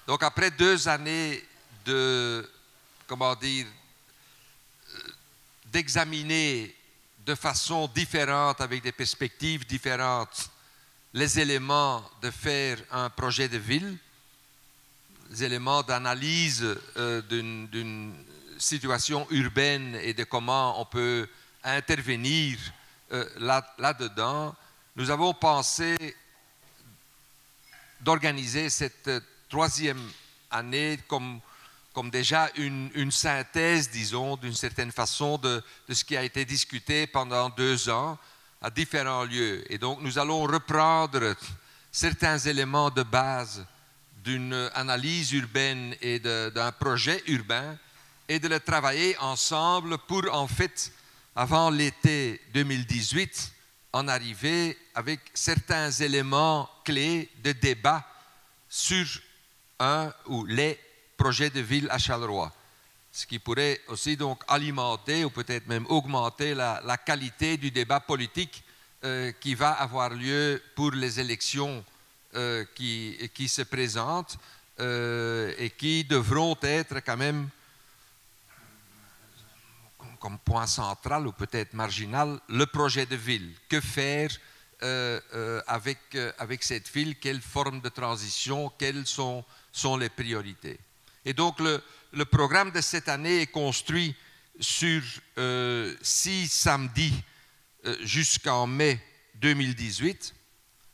Donc après 2 années de, comment dire, d'examiner de façon différente, avec des perspectives différentes, les éléments de faire un projet de ville, les éléments d'analyse d'une situation urbaine et de comment on peut intervenir là-dedans, nous avons pensé d'organiser cette 3e année comme déjà une synthèse, disons, d'une certaine façon, de ce qui a été discuté pendant 2 ans à différents lieux. Et donc, nous allons reprendre certains éléments de base d'une analyse urbaine et d'un projet urbain et de le travailler ensemble pour, en fait, avant l'été 2018, en arriver avec certains éléments clés de débat sur un ou les projets de ville à Charleroi. Ce qui pourrait aussi donc alimenter ou peut-être même augmenter la qualité du débat politique qui va avoir lieu pour les élections qui se présentent et qui devront être quand même comme point central ou peut-être marginal, le projet de ville. Que faire avec cette ville? Quelle forme de transition? Quelles sont les priorités? Et donc le programme de cette année est construit sur 6 samedis jusqu'en mai 2018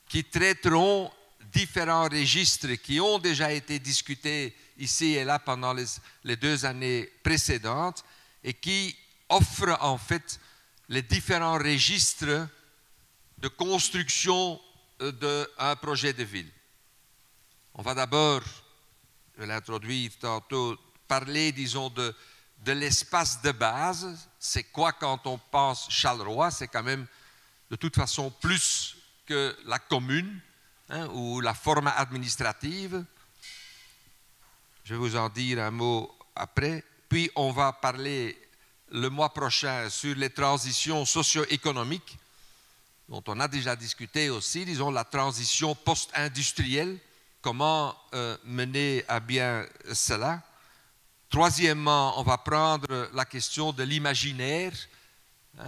qui traiteront différents registres qui ont déjà été discutés ici et là pendant les 2 années précédentes et qui offrent en fait les différents registres de construction d'un projet de ville. On va d'abord, je vais l'introduire tantôt, parler, disons, de l'espace de base. C'est quoi quand on pense Charleroi? C'est quand même de toute façon plus que la commune ou la forme administrative. Je vais vous en dire un mot après. Puis on va parler le mois prochain sur les transitions socio-économiques, dont on a déjà discuté aussi, disons la transition post-industrielle, comment mener à bien cela. Troisièmement, on va prendre la question de l'imaginaire.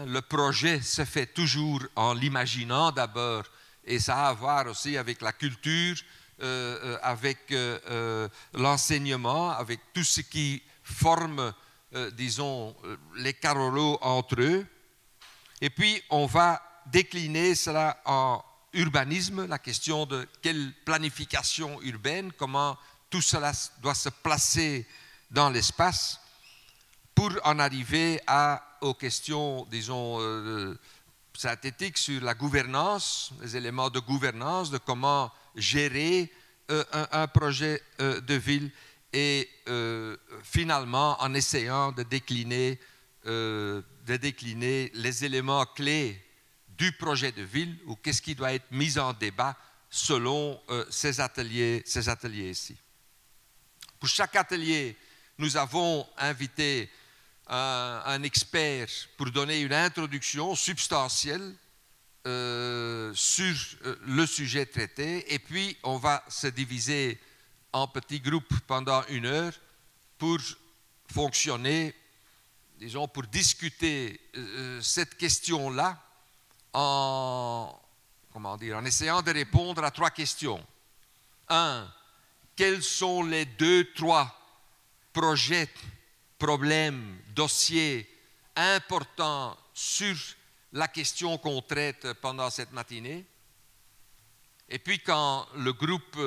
Le projet se fait toujours en l'imaginant d'abord, et ça a à voir aussi avec la culture, avec l'enseignement, avec tout ce qui forme, disons, les carreaux entre eux. Et puis, on va décliner cela en urbanisme, la question de quelle planification urbaine, comment tout cela doit se placer dans l'espace pour en arriver aux questions, disons, synthétiques sur la gouvernance, les éléments de gouvernance, de comment gérer un projet de ville et finalement en essayant de décliner les éléments clés du projet de ville ou qu'est-ce qui doit être mis en débat selon ces ateliers ici. Pour chaque atelier, nous avons invité un expert pour donner une introduction substantielle sur le sujet traité et puis on va se diviser en petits groupes pendant 1 heure pour fonctionner, disons, pour discuter cette question-là en essayant de répondre à 3 questions. 1. Quels sont les 2-3 projets, problèmes, dossiers importants sur la question qu'on traite pendant cette matinée? Et puis quand le groupe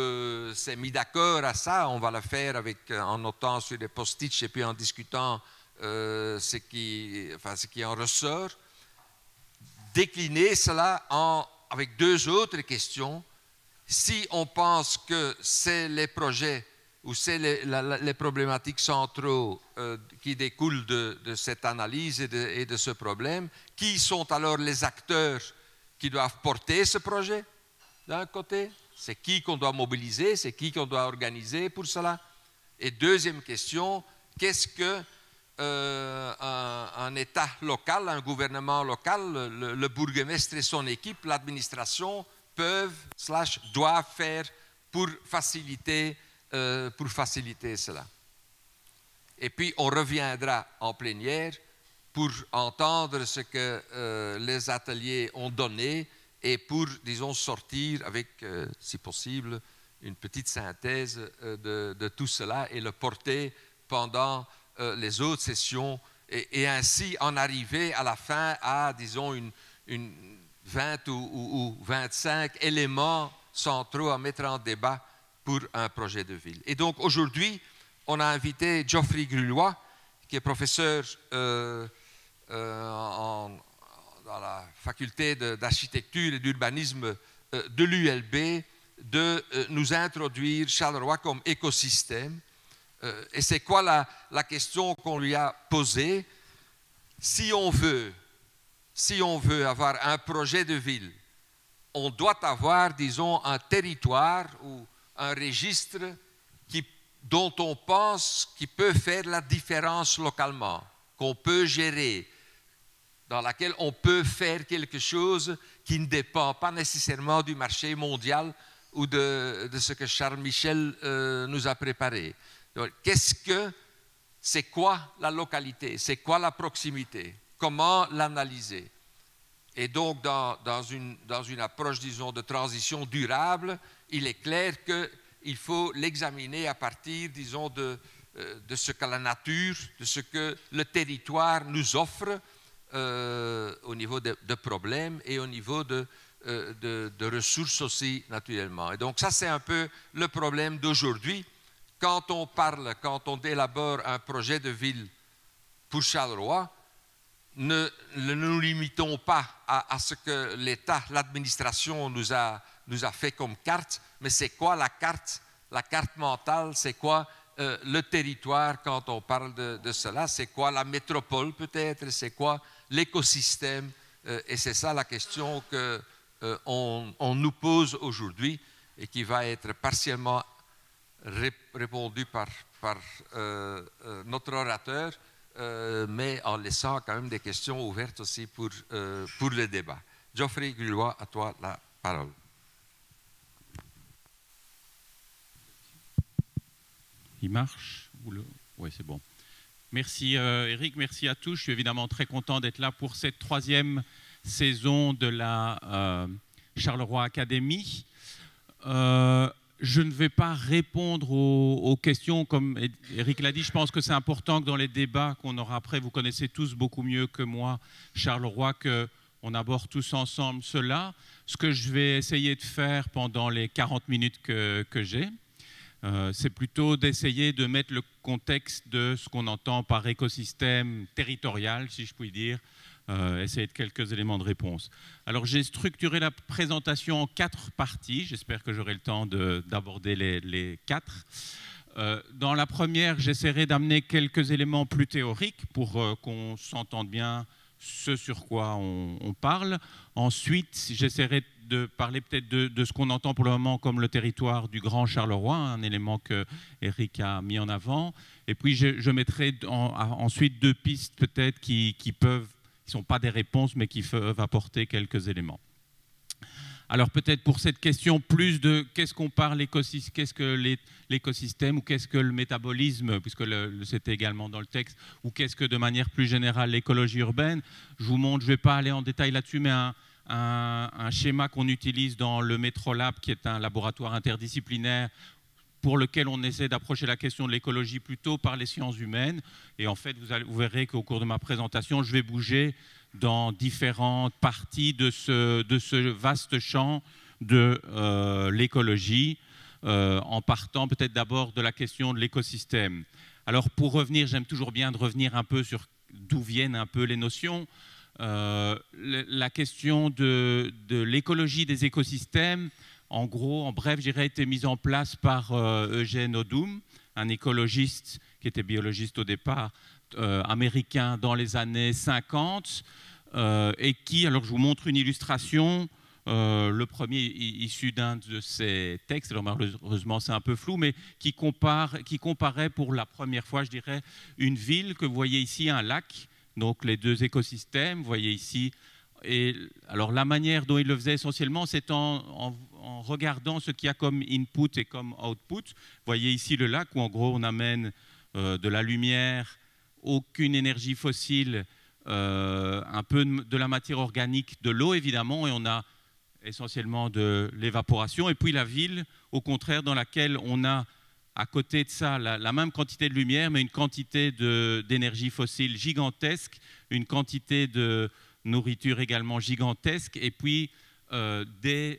s'est mis d'accord à ça, on va le faire en notant sur des post-it et puis en discutant ce qui en ressort. Décliner cela avec 2 autres questions. Si on pense que c'est les projets ou c'est les problématiques centraux qui découlent de cette analyse et de ce problème, qui sont alors les acteurs qui doivent porter ce projet? D'un côté, c'est qui qu'on doit mobiliser, c'est qui qu'on doit organiser pour cela. Et deuxième question, qu'est-ce que un État local, un gouvernement local, le bourgmestre et son équipe, l'administration, peuvent/doivent faire pour faciliter pour faciliter cela. Et puis, on reviendra en plénière pour entendre ce que les ateliers ont donné et pour, disons, sortir avec, si possible, une petite synthèse de tout cela et le porter pendant les autres sessions et ainsi en arriver à la fin à, disons, une 20 ou 25 éléments centraux à mettre en débat pour un projet de ville. Et donc aujourd'hui, on a invité Geoffrey Grulois, qui est professeur dans la faculté d'architecture et d'urbanisme de l'ULB, de nous introduire Charleroi comme écosystème. Et c'est quoi la question qu'on lui a posée? Si on veut avoir un projet de ville, on doit avoir, disons, un territoire ou un registre dont on pense qu'il peut faire la différence localement, qu'on peut gérer, dans laquelle on peut faire quelque chose qui ne dépend pas nécessairement du marché mondial ou de ce que Charles Michel nous a préparé. C'est quoi la localité? C'est quoi la proximité? Comment l'analyser? Et donc, dans une approche, disons, de transition durable, il est clair qu'il faut l'examiner à partir, disons, de ce que la nature, de ce que le territoire nous offre au niveau de problèmes et au niveau de ressources aussi, naturellement. Et donc, ça, c'est un peu le problème d'aujourd'hui. Quand on élabore un projet de ville pour Charleroi, ne nous limitons pas à ce que l'État, l'administration nous a fait comme carte, mais c'est quoi la carte mentale, c'est quoi le territoire quand on parle de cela, c'est quoi la métropole peut-être, c'est quoi l'écosystème, et c'est ça la question qu'on nous pose aujourd'hui et qui va être partiellement répondue par notre orateur, mais en laissant quand même des questions ouvertes aussi pour le débat. Geoffrey Grulois, à toi la parole. Il marche? Oui, c'est bon. Merci Eric, merci à tous. Je suis évidemment très content d'être là pour cette 3e saison de la Charleroi Academy. Je ne vais pas répondre aux questions, comme Eric l'a dit. Je pense que c'est important que dans les débats qu'on aura après, vous connaissez tous beaucoup mieux que moi Charleroi, qu'on aborde tous ensemble cela. Ce que je vais essayer de faire pendant les 40 minutes que j'ai, c'est plutôt d'essayer de mettre le contexte de ce qu'on entend par écosystème territorial, si je puis dire, essayer de quelques éléments de réponse. Alors j'ai structuré la présentation en 4 parties, j'espère que j'aurai le temps d'aborder les 4. Dans la première, j'essaierai d'amener quelques éléments plus théoriques pour qu'on s'entende bien ce sur quoi on parle. Ensuite, j'essaierai de parler peut-être de ce qu'on entend pour le moment comme le territoire du Grand Charleroi, un élément que Eric a mis en avant. Et puis je mettrai ensuite 2 pistes peut-être qui ne sont pas des réponses, mais qui peuvent apporter quelques éléments. Alors peut-être pour cette question plus de qu'est-ce qu'on parle, qu'est-ce que l'écosystème ou qu'est-ce que le métabolisme, puisque c'était également dans le texte, ou qu'est-ce que de manière plus générale l'écologie urbaine. Je vous montre, je ne vais pas aller en détail là-dessus, mais un schéma qu'on utilise dans le Metrolab, qui est un laboratoire interdisciplinaire pour lequel on essaie d'approcher la question de l'écologie plutôt par les sciences humaines. Et en fait, vous verrez qu'au cours de ma présentation, je vais bouger dans différentes parties de ce vaste champ de l'écologie, en partant peut-être d'abord de la question de l'écosystème. Alors pour revenir, j'aime toujours bien de revenir un peu sur d'où viennent un peu les notions. La question de l'écologie des écosystèmes, en gros, en bref, je dirais, a été mise en place par Eugène Odum, un écologiste qui était biologiste au départ, américain dans les années 50, et qui, alors je vous montre une illustration, le premier issu d'un de ses textes, alors malheureusement c'est un peu flou, mais qui comparait pour la première fois, je dirais, une ville que vous voyez ici, un lac, donc les 2 écosystèmes, vous voyez ici Et alors la manière dont il le faisait essentiellement, c'est en regardant ce qu'il y a comme input et comme output. Vous voyez ici le lac où en gros on amène de la lumière, aucune énergie fossile, un peu de la matière organique, de l'eau évidemment, et on a essentiellement de l'évaporation. Et puis la ville, au contraire, dans laquelle on a à côté de ça la même quantité de lumière, mais une quantité d'énergie fossile gigantesque, une quantité de nourriture également gigantesque, et puis des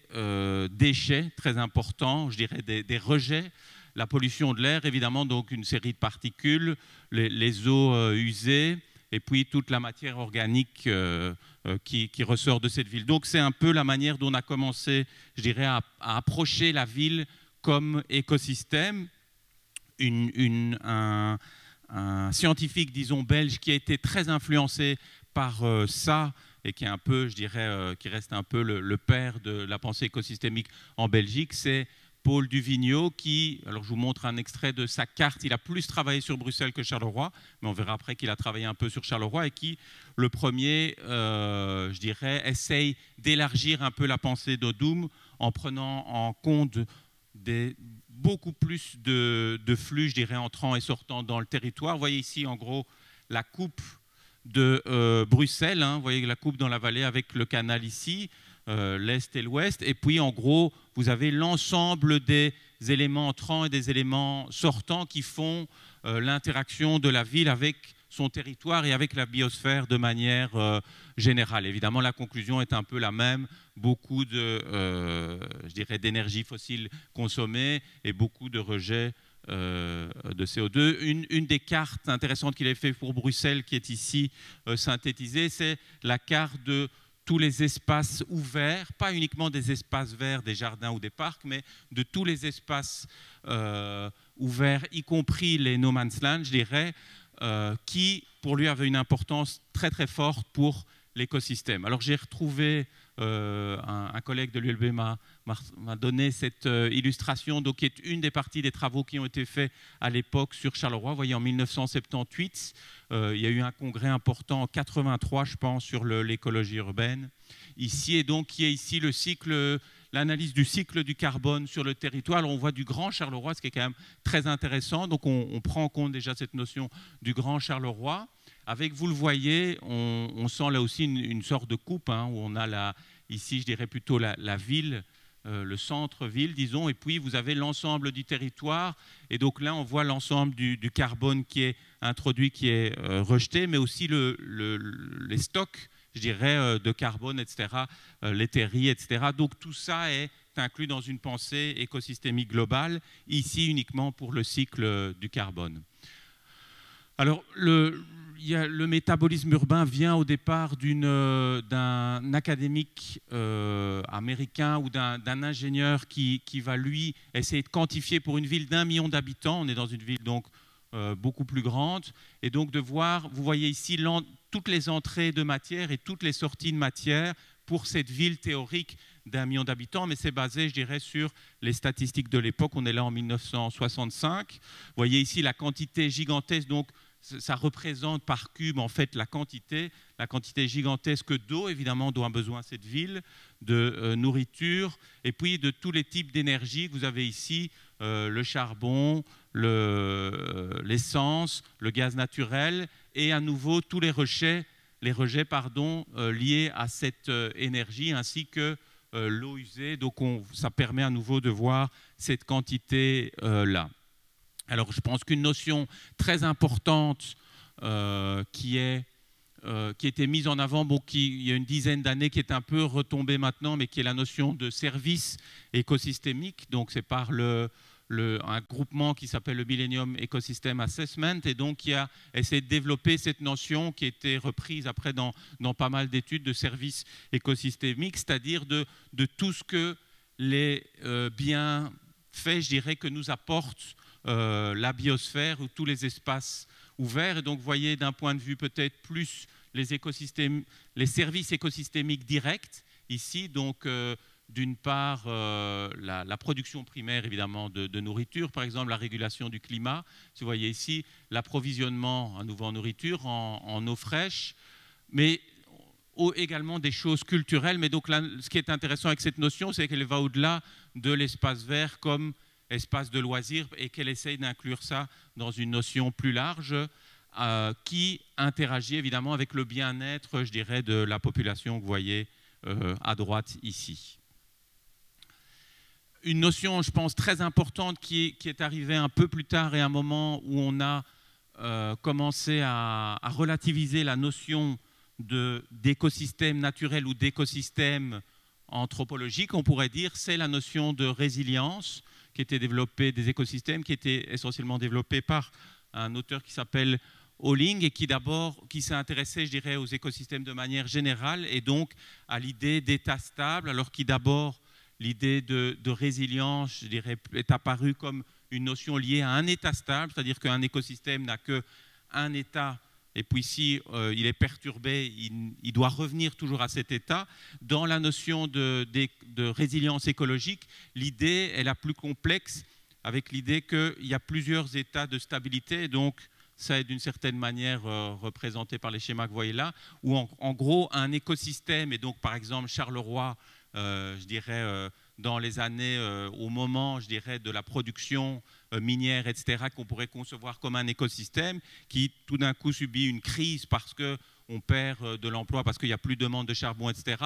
déchets très importants, je dirais des rejets, la pollution de l'air évidemment, donc une série de particules, les eaux usées, et puis toute la matière organique qui ressort de cette ville. Donc c'est un peu la manière dont on a commencé, je dirais, à approcher la ville comme écosystème. Un scientifique, disons, belge, qui a été très influencé par ça, et qui est un peu, je dirais, qui reste un peu le père de la pensée écosystémique en Belgique, c'est Paul Duvigneau, qui, alors je vous montre un extrait de sa carte, il a plus travaillé sur Bruxelles que Charleroi, mais on verra après qu'il a travaillé un peu sur Charleroi, et qui, le premier, je dirais, essaye d'élargir un peu la pensée d'Odum en prenant en compte beaucoup plus de flux, je dirais, entrant et sortant dans le territoire. Vous voyez ici, en gros, la coupe de Bruxelles, hein, vous voyez la coupe dans la vallée avec le canal ici, l'Est et l'Ouest, et puis en gros, vous avez l'ensemble des éléments entrants et des éléments sortants qui font l'interaction de la ville avec son territoire et avec la biosphère de manière générale. Évidemment, la conclusion est un peu la même, beaucoup je dirais, d'énergie fossile consommée et beaucoup de rejets de CO2. Une des cartes intéressantes qu'il a fait pour Bruxelles, qui est ici synthétisée, c'est la carte de tous les espaces ouverts, pas uniquement des espaces verts, des jardins ou des parcs, mais de tous les espaces ouverts, y compris les no man's land, je dirais, qui, pour lui, avaient une importance très très forte pour l'écosystème. Alors j'ai retrouvé, un collègue de l'ULB m'a donné cette illustration, donc, qui est une des parties des travaux qui ont été faits à l'époque sur Charleroi. Vous voyez, en 1978, il y a eu un congrès important en 83, je pense, sur l'écologie urbaine. Ici, et donc, qui est ici le cycle, l'analyse du cycle du carbone sur le territoire. Alors, on voit du Grand Charleroi, ce qui est quand même très intéressant. Donc, on prend en compte déjà cette notion du Grand Charleroi. Avec, vous le voyez, on sent là aussi une sorte de coupe, hein, où on a ici, je dirais plutôt la ville, le centre-ville, disons, et puis vous avez l'ensemble du territoire. Et donc là, on voit l'ensemble du carbone qui est introduit, qui est rejeté, mais aussi les stocks, je dirais, de carbone, etc., les terris, etc. Donc tout ça est inclus dans une pensée écosystémique globale, ici uniquement pour le cycle du carbone. Alors, le métabolisme urbain vient au départ d'un académique américain ou d'un ingénieur qui va, lui, essayer de quantifier pour une ville d'1 million d'habitants. On est dans une ville donc beaucoup plus grande. Et donc de voir, vous voyez ici toutes les entrées de matière et toutes les sorties de matière pour cette ville théorique d'1 million d'habitants, mais c'est basé, je dirais, sur les statistiques de l'époque. On est là en 1965. Vous voyez ici la quantité gigantesque, donc ça représente par cube en fait la quantité gigantesque d'eau, évidemment, dont a besoin cette ville, de nourriture, et puis de tous les types d'énergie que vous avez ici, le charbon, l'essence, le gaz naturel, et à nouveau tous les rejets liés à cette énergie, ainsi que l'eau usée. Donc ça permet à nouveau de voir cette quantité-là. Alors je pense qu'une notion très importante qui était mise en avant, il y a une dizaine d'années, qui est un peu retombée maintenant, mais qui est la notion de service écosystémique. Donc c'est par un groupement qui s'appelle le Millennium Ecosystem Assessment, et donc qui a essayé de développer cette notion qui a été reprise après dans pas mal d'études de services écosystémiques, c'est-à-dire de tout ce que les bienfaits, je dirais, que nous apporte la biosphère ou tous les espaces ouverts. Et donc, vous voyez, d'un point de vue peut-être plus les services écosystémiques directs, ici, donc d'une part la production primaire, évidemment, de nourriture, par exemple la régulation du climat. Vous voyez ici l'approvisionnement à nouveau en nourriture, en eau fraîche, mais également des choses culturelles. Mais donc là, ce qui est intéressant avec cette notion, c'est qu'elle va au-delà de l'espace vert comme espace de loisirs et qu'elle essaye d'inclure ça dans une notion plus large qui interagit évidemment avec le bien-être, je dirais, de la population que vous voyez à droite ici. Une notion, je pense, très importante qui est arrivée un peu plus tard et à un moment où on a commencé à relativiser la notion d'écosystème naturel ou d'écosystème anthropologique, on pourrait dire, c'est la notion de résilience qui était développée des écosystèmes, qui était essentiellement développée par un auteur qui s'appelle Holling et qui s'est intéressé, je dirais, aux écosystèmes de manière générale et donc à l'idée d'état stable, alors qui d'abord, l'idée de résilience, je dirais, est apparue comme une notion liée à un état stable, c'est-à-dire qu'un écosystème n'a qu'un état, et puis si il est perturbé, il doit revenir toujours à cet état. Dans la notion de résilience écologique, l'idée est la plus complexe, avec l'idée qu'il y a plusieurs états de stabilité, donc ça est d'une certaine manière représenté par les schémas que vous voyez là, où en gros un écosystème, et donc par exemple Charleroi, je dirais dans les années, au moment, je dirais, de la production minière, etc., qu'on pourrait concevoir comme un écosystème qui tout d'un coup subit une crise parce qu'on perd de l'emploi, parce qu'il n'y a plus de demande de charbon, etc.,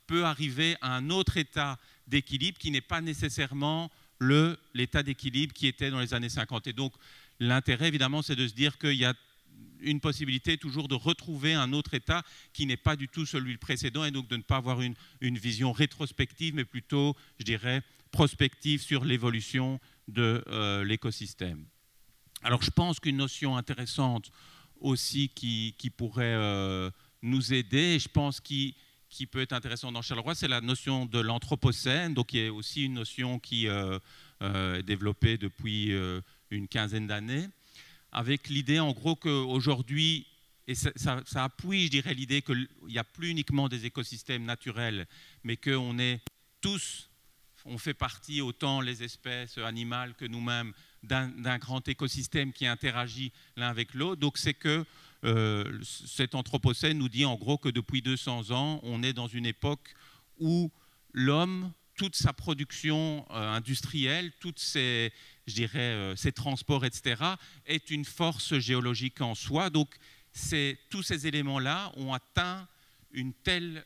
peut arriver à un autre état d'équilibre qui n'est pas nécessairement l'état d'équilibre qui était dans les années 50. Et donc, l'intérêt, évidemment, c'est de se dire qu'il y a une possibilité toujours de retrouver un autre état qui n'est pas du tout celui précédent et donc de ne pas avoir une vision rétrospective, mais plutôt, je dirais, prospective sur l'évolution de l'écosystème. Alors, je pense qu'une notion intéressante aussi qui pourrait nous aider, et je pense qui peut être intéressante dans Charleroi, c'est la notion de l'anthropocène, donc qui est aussi une notion qui est développée depuis une quinzaine d'années, avec l'idée en gros qu'aujourd'hui, et ça appuie, je dirais, l'idée qu'il n'y a plus uniquement des écosystèmes naturels, mais qu'on est tous, on fait partie, autant les espèces animales que nous-mêmes, d'un grand écosystème qui interagit l'un avec l'autre. Donc c'est que cet anthropocène nous dit en gros que depuis 200 ans, on est dans une époque où l'homme, toute sa production industrielle, toutes ses, je dirais, ses transports, etc., est une force géologique en soi. Donc, tous ces éléments-là ont atteint une telle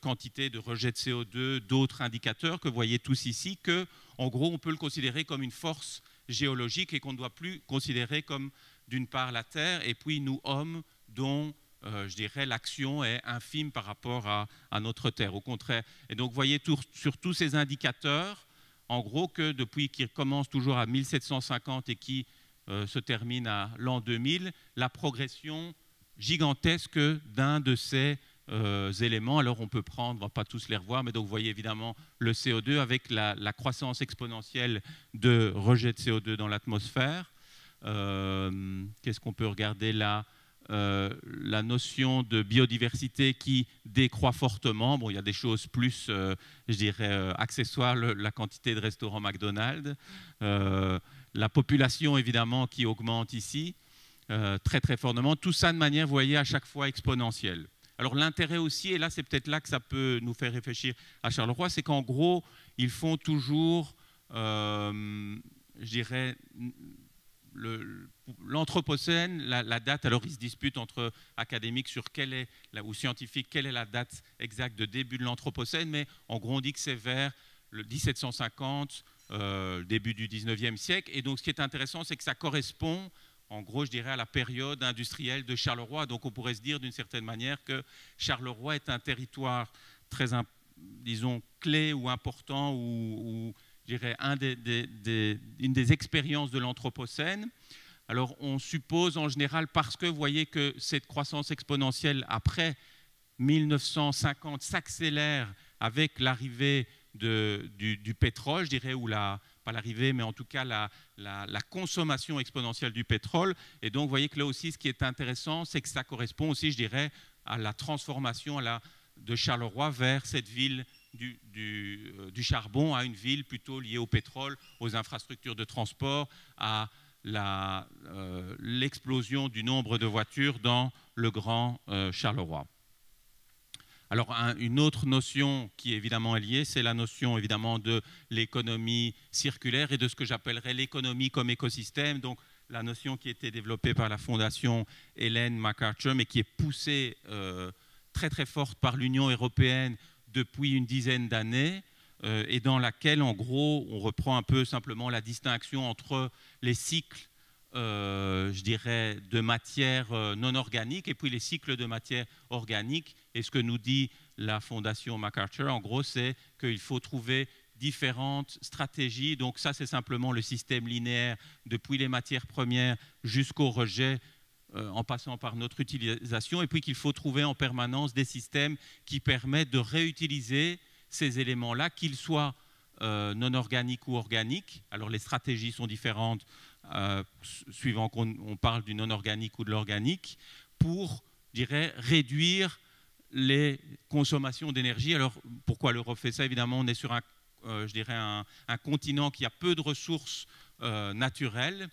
quantité de rejet de CO2, d'autres indicateurs que vous voyez tous ici, que, en gros, on peut le considérer comme une force géologique et qu'on ne doit plus considérer comme, d'une part, la Terre, et puis nous, hommes, dont je dirais, l'action est infime par rapport à notre Terre, au contraire. Et donc, vous voyez sur tous ces indicateurs, en gros, que depuis qu'ils commencent toujours à 1750 et qui se terminent à l'an 2000, la progression gigantesque d'un de ces éléments. Alors, on peut prendre, on ne va pas tous les revoir, mais donc, vous voyez évidemment le CO2 avec la croissance exponentielle de rejet de CO2 dans l'atmosphère. Qu'est-ce qu'on peut regarder là ? La notion de biodiversité qui décroît fortement. Bon, il y a des choses plus, je dirais, accessoires, la quantité de restaurants McDonald's, la population, évidemment, qui augmente ici, très, très fortement. Tout ça de manière, vous voyez, à chaque fois exponentielle. Alors, l'intérêt aussi, et là, c'est peut-être là que ça peut nous faire réfléchir à Charleroi, c'est qu'en gros, ils font toujours, je dirais, l'anthropocène, la date, alors ils se disputent entre académiques sur ou scientifiques, quelle est la date exacte de début de l'anthropocène, mais en gros on dit que c'est vers le 1750, début du 19e siècle, et donc ce qui est intéressant c'est que ça correspond en gros je dirais à la période industrielle de Charleroi, donc on pourrait se dire d'une certaine manière que Charleroi est un territoire très, disons, clé ou important ou je dirais, une des expériences de l'anthropocène. Alors, on suppose en général, parce que vous voyez que cette croissance exponentielle après 1950 s'accélère avec l'arrivée du pétrole, je dirais, ou pas l'arrivée, mais en tout cas la consommation exponentielle du pétrole. Et donc, vous voyez que là aussi, ce qui est intéressant, c'est que ça correspond aussi, je dirais, à la transformation de Charleroi vers cette ville du charbon à une ville plutôt liée au pétrole, aux infrastructures de transport, à l'explosion du nombre de voitures dans le Grand Charleroi. Alors, une autre notion qui évidemment est liée, c'est la notion évidemment de l'économie circulaire et de ce que j'appellerais l'économie comme écosystème. Donc, la notion qui a été développée par la fondation Ellen MacArthur, mais qui est poussée très très forte par l'Union européenne depuis une dizaine d'années, et dans laquelle, en gros, on reprend un peu simplement la distinction entre les cycles, je dirais, de matière non organique et puis les cycles de matière organique. Et ce que nous dit la fondation MacArthur, en gros, c'est qu'il faut trouver différentes stratégies. Donc ça, c'est simplement le système linéaire depuis les matières premières jusqu'au rejet, en passant par notre utilisation, et puis qu'il faut trouver en permanence des systèmes qui permettent de réutiliser ces éléments-là, qu'ils soient non organiques ou organiques. Alors les stratégies sont différentes suivant qu'on parle du non organique ou de l'organique, pour, je dirais, réduire les consommations d'énergie. Alors pourquoi l'Europe fait ça? Évidemment, on est sur je dirais un continent qui a peu de ressources naturelles,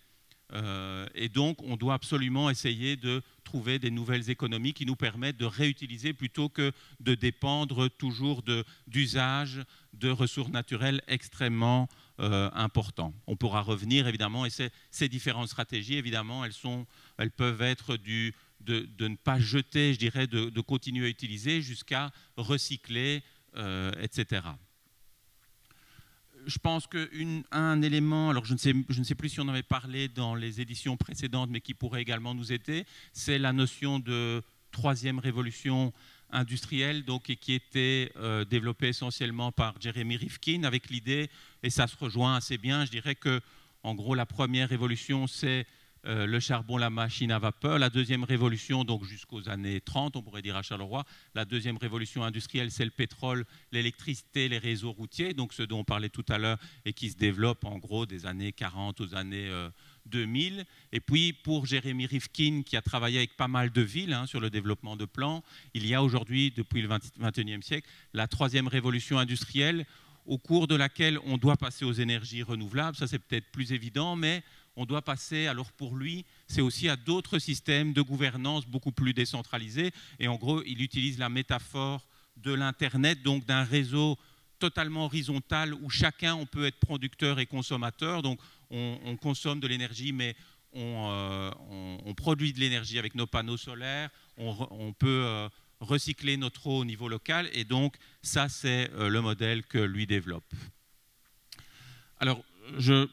et donc on doit absolument essayer de trouver des nouvelles économies qui nous permettent de réutiliser plutôt que de dépendre toujours d'usages de ressources naturelles extrêmement importants. On pourra revenir évidemment, et ces différentes stratégies, évidemment, elles peuvent être de ne pas jeter, je dirais, de continuer à utiliser jusqu'à recycler, etc. Je pense qu'un élément, alors je ne sais plus si on avait parlé dans les éditions précédentes, mais qui pourrait également nous aider, c'est la notion de troisième révolution industrielle, donc, et qui était développée essentiellement par Jeremy Rifkin, avec l'idée, et ça se rejoint assez bien, je dirais que, en gros, la première révolution, c'est le charbon, la machine à vapeur. La deuxième révolution, donc jusqu'aux années 30, on pourrait dire à Charleroi, la deuxième révolution industrielle, c'est le pétrole, l'électricité, les réseaux routiers, donc ce dont on parlait tout à l'heure et qui se développe en gros des années 40 aux années 2000. Et puis pour Jeremy Rifkin, qui a travaillé avec pas mal de villes sur le développement de plans, il y a aujourd'hui, depuis le 21e siècle, la troisième révolution industrielle, au cours de laquelle on doit passer aux énergies renouvelables. Ça, c'est peut-être plus évident, mais on doit passer, alors pour lui, c'est aussi à d'autres systèmes de gouvernance beaucoup plus décentralisés. Et en gros, il utilise la métaphore de l'Internet, donc d'un réseau totalement horizontal où chacun, on peut être producteur et consommateur. Donc on consomme de l'énergie, mais on produit de l'énergie avec nos panneaux solaires, on peut recycler notre eau au niveau local. Et donc ça, c'est le modèle que lui développe. Alors,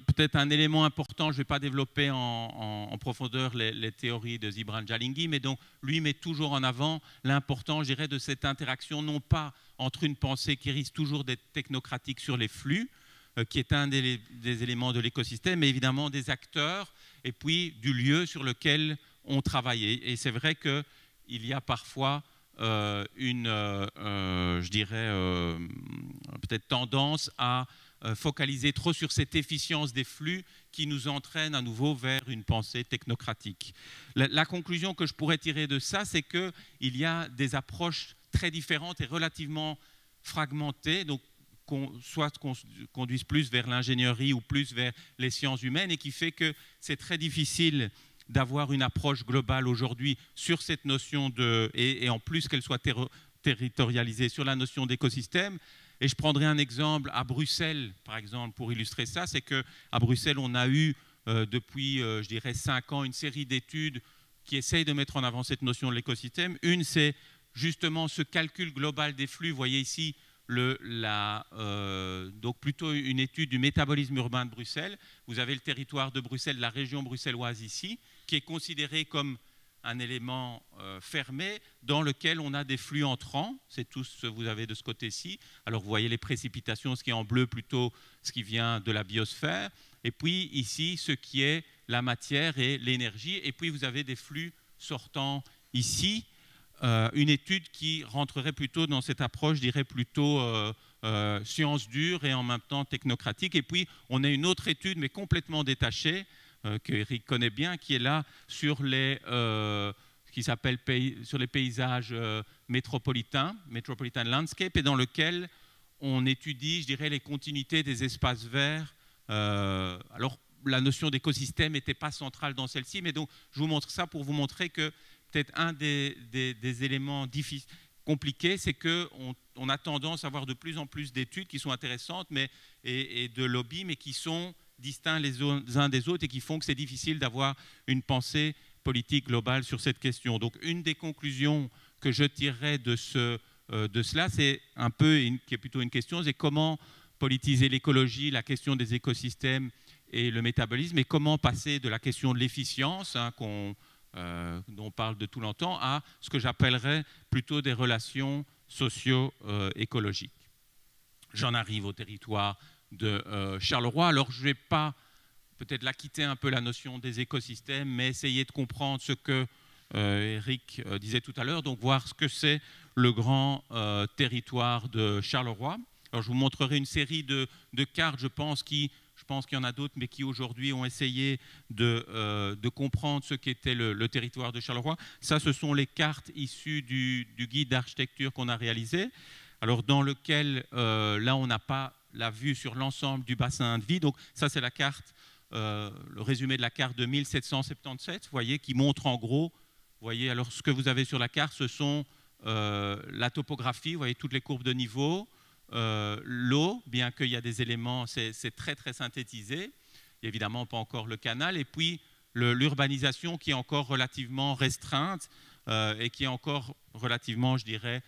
peut-être un élément important, je ne vais pas développer en profondeur les théories de Zibran Jalinghi, mais donc lui met toujours en avant l'importance, je dirais, de cette interaction, non pas entre une pensée qui risque toujours d'être technocratique sur les flux, qui est un des éléments de l'écosystème, mais évidemment des acteurs, et puis du lieu sur lequel on travaille. Et c'est vrai qu'il y a parfois je dirais, peut-être tendance à focaliser trop sur cette efficience des flux qui nous entraîne à nouveau vers une pensée technocratique. La conclusion que je pourrais tirer de ça, c'est qu'il y a des approches très différentes et relativement fragmentées, donc soit conduisent plus vers l'ingénierie ou plus vers les sciences humaines, et qui fait que c'est très difficile d'avoir une approche globale aujourd'hui sur cette notion et en plus qu'elle soit territorialisée sur la notion d'écosystème. Et je prendrai un exemple à Bruxelles, par exemple, pour illustrer ça. C'est qu'à Bruxelles, on a eu depuis, je dirais, 5 ans, une série d'études qui essayent de mettre en avant cette notion de l'écosystème. Une, c'est justement ce calcul global des flux. Vous voyez ici, donc plutôt une étude du métabolisme urbain de Bruxelles. Vous avez le territoire de Bruxelles, la région bruxelloise ici, qui est considérée comme un élément fermé dans lequel on a des flux entrants. C'est tout ce que vous avez de ce côté-ci. Alors vous voyez les précipitations, ce qui est en bleu plutôt ce qui vient de la biosphère. Et puis ici, ce qui est la matière et l'énergie. Et puis vous avez des flux sortants ici. Une étude qui rentrerait plutôt dans cette approche, je dirais plutôt science dure et en même temps technocratique. Et puis on a une autre étude, mais complètement détachée, que Eric connaît bien, qui est là sur qui s'appelle sur les paysages métropolitains, Metropolitan Landscape, et dans lequel on étudie, je dirais, les continuités des espaces verts. Alors, la notion d'écosystème n'était pas centrale dans celle-ci, mais donc je vous montre ça pour vous montrer que peut-être un des éléments compliqué, c'est qu'on a tendance à avoir de plus en plus d'études qui sont intéressantes et de lobbies, mais qui sont distincts les uns des autres et qui font que c'est difficile d'avoir une pensée politique globale sur cette question. Donc une des conclusions que je tirerais de cela, c'est un peu, qui est plutôt une question, c'est comment politiser l'écologie, la question des écosystèmes et le métabolisme, et comment passer de la question de l'efficience, hein, dont on parle de tout longtemps, à ce que j'appellerais plutôt des relations socio-écologiques. J'en arrive au territoire de Charleroi. Alors je ne vais pas peut-être là quitter un peu la notion des écosystèmes, mais essayer de comprendre ce que Eric disait tout à l'heure, donc voir ce que c'est le grand territoire de Charleroi. Alors je vous montrerai une série de cartes, je pense qu'il y en a d'autres, mais qui aujourd'hui ont essayé de comprendre ce qu'était le territoire de Charleroi. Ça, ce sont les cartes issues du guide d'architecture qu'on a réalisé, alors dans lequel, là, on n'a pas la vue sur l'ensemble du bassin de vie. Donc ça, c'est la carte, le résumé de la carte de 1777, vous voyez, qui montre en gros, vous voyez, alors ce que vous avez sur la carte, ce sont la topographie, vous voyez, toutes les courbes de niveau, l'eau, bien qu'il y a des éléments, c'est très très synthétisé, il y a évidemment pas encore le canal, et puis l'urbanisation qui est encore relativement restreinte et qui est encore relativement, je dirais,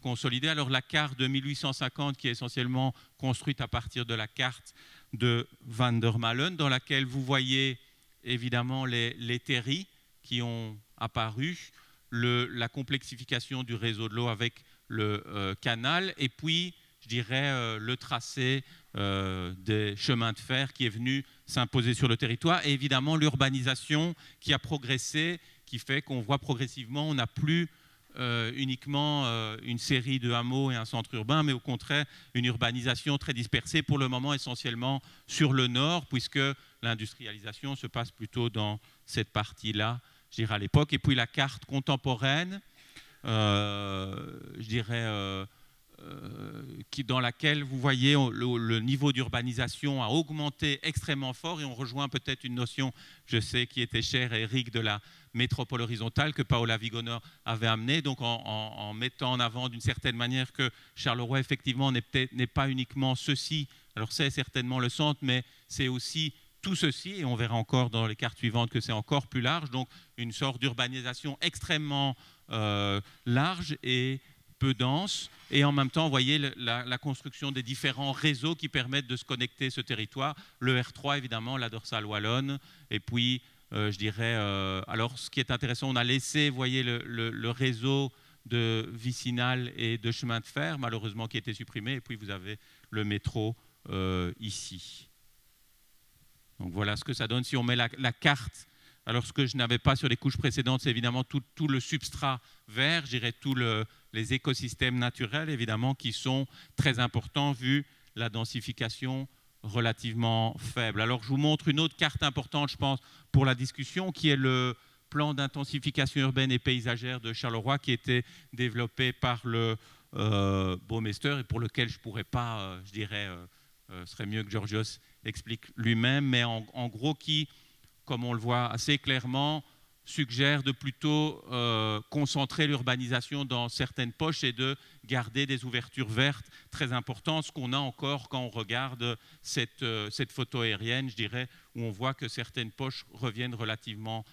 consolidée. Alors la carte de 1850 qui est essentiellement construite à partir de la carte de Van der Malen, dans laquelle vous voyez évidemment les terris qui ont apparu, la complexification du réseau de l'eau avec le canal, et puis je dirais, le tracé des chemins de fer qui est venu s'imposer sur le territoire, et évidemment l'urbanisation qui a progressé, qui fait qu'on voit progressivement, on n'a plus uniquement une série de hameaux et un centre urbain, mais au contraire une urbanisation très dispersée, pour le moment essentiellement sur le nord, puisque l'industrialisation se passe plutôt dans cette partie-là, je dirais à l'époque. Et puis la carte contemporaine, je dirais... dans laquelle vous voyez le niveau d'urbanisation a augmenté extrêmement fort, et on rejoint peut-être une notion, je sais, qui était chère à Eric, de la métropole horizontale que Paola Vigonor avait amenée, donc en mettant en avant d'une certaine manière que Charleroi effectivement n'est pas uniquement ceci, alors c'est certainement le centre, mais c'est aussi tout ceci, et on verra encore dans les cartes suivantes que c'est encore plus large, donc une sorte d'urbanisation extrêmement large et peu dense, et en même temps, vous voyez la construction des différents réseaux qui permettent de se connecter ce territoire. Le R3, évidemment, la dorsale wallonne, et puis, je dirais, alors ce qui est intéressant, on a laissé, vous voyez, le réseau de vicinal et de chemin de fer, malheureusement, qui a été supprimé, et puis vous avez le métro ici. Donc voilà ce que ça donne si on met la carte. Alors, ce que je n'avais pas sur les couches précédentes, c'est évidemment tout le substrat vert, je dirais tous les écosystèmes naturels, évidemment, qui sont très importants vu la densification relativement faible. Alors, je vous montre une autre carte importante, je pense, pour la discussion, qui est le plan d'intensification urbaine et paysagère de Charleroi, qui a été développé par le Baumeister et pour lequel je ne pourrais pas, je dirais, ce serait mieux que Georgios explique lui-même, mais en gros, qui, comme on le voit assez clairement, suggère de plutôt concentrer l'urbanisation dans certaines poches et de garder des ouvertures vertes très importantes, ce qu'on a encore quand on regarde cette photo aérienne, je dirais, où on voit que certaines poches reviennent relativement